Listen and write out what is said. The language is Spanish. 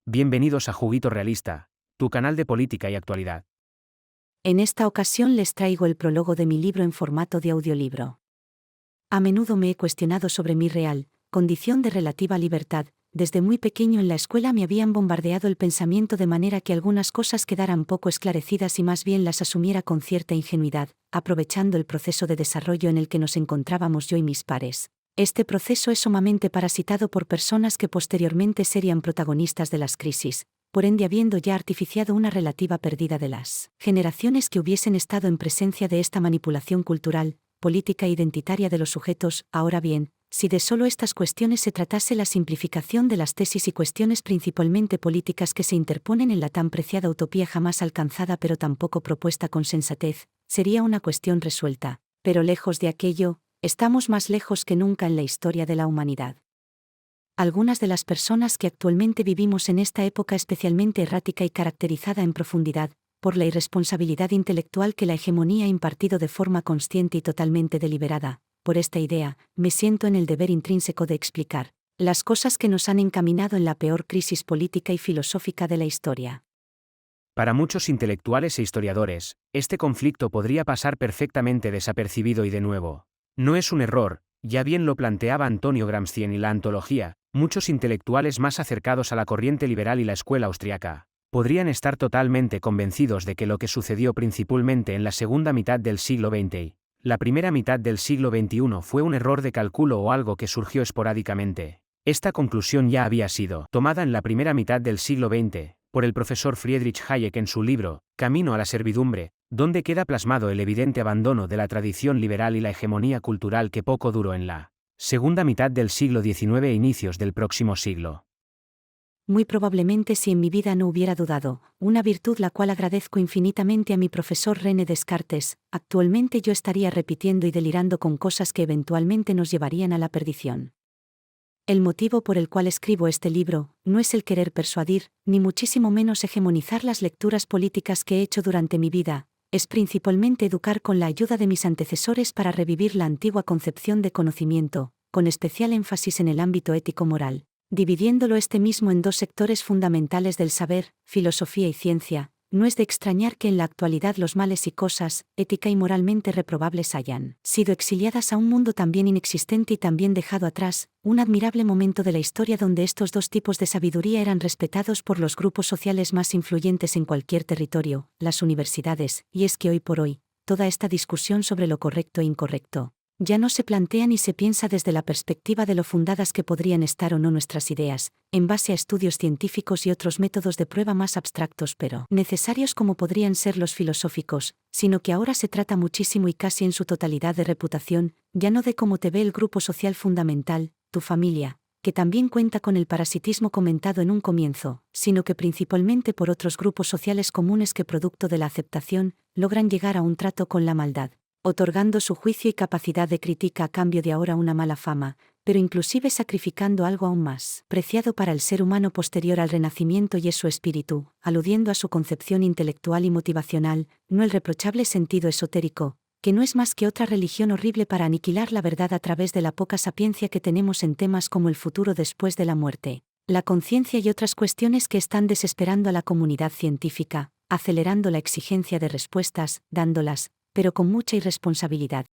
Bienvenidos a Juguito Realista, tu canal de política y actualidad. En esta ocasión les traigo el prólogo de mi libro en formato de audiolibro. A menudo me he cuestionado sobre mi real condición de relativa libertad. Desde muy pequeño en la escuela me habían bombardeado el pensamiento de manera que algunas cosas quedaran poco esclarecidas y más bien las asumiera con cierta ingenuidad, aprovechando el proceso de desarrollo en el que nos encontrábamos yo y mis pares. Este proceso es sumamente parasitado por personas que posteriormente serían protagonistas de las crisis, por ende habiendo ya artificiado una relativa pérdida de las generaciones que hubiesen estado en presencia de esta manipulación cultural, política e identitaria de los sujetos. Ahora bien, si de solo estas cuestiones se tratase, la simplificación de las tesis y cuestiones principalmente políticas que se interponen en la tan preciada utopía jamás alcanzada pero tampoco propuesta con sensatez, sería una cuestión resuelta. Pero lejos de aquello, estamos más lejos que nunca en la historia de la humanidad. Algunas de las personas que actualmente vivimos en esta época especialmente errática y caracterizada en profundidad por la irresponsabilidad intelectual que la hegemonía ha impartido de forma consciente y totalmente deliberada, por esta idea, me siento en el deber intrínseco de explicar las cosas que nos han encaminado en la peor crisis política y filosófica de la historia. Para muchos intelectuales e historiadores, este conflicto podría pasar perfectamente desapercibido y de nuevo. No es un error, ya bien lo planteaba Antonio Gramsci en la antología, muchos intelectuales más acercados a la corriente liberal y la escuela austriaca podrían estar totalmente convencidos de que lo que sucedió principalmente en la segunda mitad del siglo XX y la primera mitad del siglo XXI fue un error de cálculo o algo que surgió esporádicamente. Esta conclusión ya había sido tomada en la primera mitad del siglo XX por el profesor Friedrich Hayek en su libro, Camino a la servidumbre, donde queda plasmado el evidente abandono de la tradición liberal y la hegemonía cultural que poco duró en la segunda mitad del siglo XIX e inicios del próximo siglo. Muy probablemente si en mi vida no hubiera dudado, una virtud la cual agradezco infinitamente a mi profesor René Descartes, actualmente yo estaría repitiendo y delirando con cosas que eventualmente nos llevarían a la perdición. El motivo por el cual escribo este libro no es el querer persuadir, ni muchísimo menos hegemonizar las lecturas políticas que he hecho durante mi vida, es principalmente educar con la ayuda de mis antecesores para revivir la antigua concepción de conocimiento, con especial énfasis en el ámbito ético-moral, dividiéndolo este mismo en dos sectores fundamentales del saber, filosofía y ciencia. No es de extrañar que en la actualidad los males y cosas, ética y moralmente reprobables hayan sido exiliadas a un mundo también inexistente y también dejado atrás, un admirable momento de la historia donde estos dos tipos de sabiduría eran respetados por los grupos sociales más influyentes en cualquier territorio, las universidades, y es que hoy por hoy, toda esta discusión sobre lo correcto e incorrecto ya no se plantea ni se piensa desde la perspectiva de lo fundadas que podrían estar o no nuestras ideas, en base a estudios científicos y otros métodos de prueba más abstractos pero necesarios como podrían ser los filosóficos, sino que ahora se trata muchísimo y casi en su totalidad de reputación, ya no de cómo te ve el grupo social fundamental, tu familia, que también cuenta con el parasitismo comentado en un comienzo, sino que principalmente por otros grupos sociales comunes que producto de la aceptación, logran llegar a un trato con la maldad, otorgando su juicio y capacidad de crítica a cambio de ahora una mala fama, pero inclusive sacrificando algo aún más preciado para el ser humano posterior al Renacimiento y es su espíritu, aludiendo a su concepción intelectual y motivacional, no el reprochable sentido esotérico, que no es más que otra religión horrible para aniquilar la verdad a través de la poca sapiencia que tenemos en temas como el futuro después de la muerte, la conciencia y otras cuestiones que están desesperando a la comunidad científica, acelerando la exigencia de respuestas, dándolas, pero con mucha irresponsabilidad,